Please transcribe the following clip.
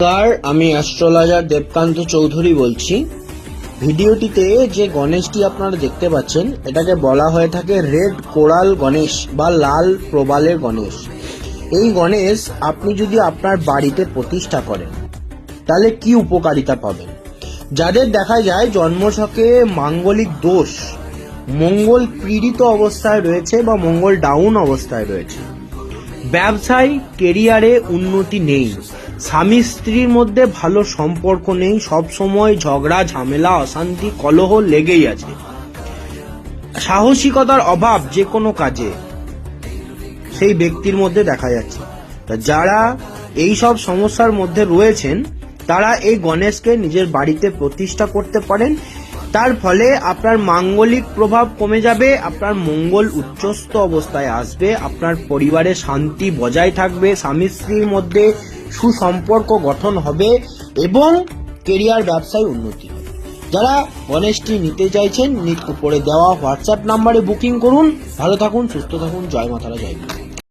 নমস্কার, আমি অ্যাস্ট্রোলজার দেবকান্ত চৌধুরী বলছি। ভিডিওটিতে যে গণেশটি আপনারা দেখতে পাচ্ছেন এটাকে বলা হয়ে থাকে রেড কোরাল গণেশ বা লাল প্রবালের গণেশ। এই গণেশ আপনি যদি আপনার বাড়িতে প্রতিষ্ঠা করেন তাহলে কি উপকারিতা পাবেন? যাদের দেখা যায় জন্মছকে মাঙ্গলিক দোষ, মঙ্গল পীড়িত অবস্থায় রয়েছে বা মঙ্গল ডাউন অবস্থায় রয়েছে, ব্যবসায় কেরিয়ারে উন্নতি নেই, স্বামী স্ত্রীর মধ্যে ভালো সম্পর্ক নেই, সব সময় ঝগড়া ঝামেলা অশান্তি কলহ লেগেই আছে, সাহসিকতার অভাব যে কোনো কাজে সেই ব্যক্তির মধ্যে দেখা যাচ্ছে। যারা এই সব সমস্যার মধ্যে রয়েছেন তারা এই গণেশকে নিজের বাড়িতে প্রতিষ্ঠা করতে পারেন। তার ফলে আপনার মাঙ্গলিক প্রভাব কমে যাবে, আপনার মঙ্গল উচ্চস্থ অবস্থায় আসবে, আপনার পরিবারে শান্তি বজায় থাকবে, স্বামী স্ত্রীর মধ্যে সুসম্পর্ক গঠন হবে এবং কেরিয়ার ব্যবসায় উন্নতি হবে। যারা গণেশটি নিতে চাইছেন উপরে দেওয়া হোয়াটসঅ্যাপ নাম্বারে বুকিং করুন। ভালো থাকুন, সুস্থ থাকুন, জয় মা তারা, জয় মা।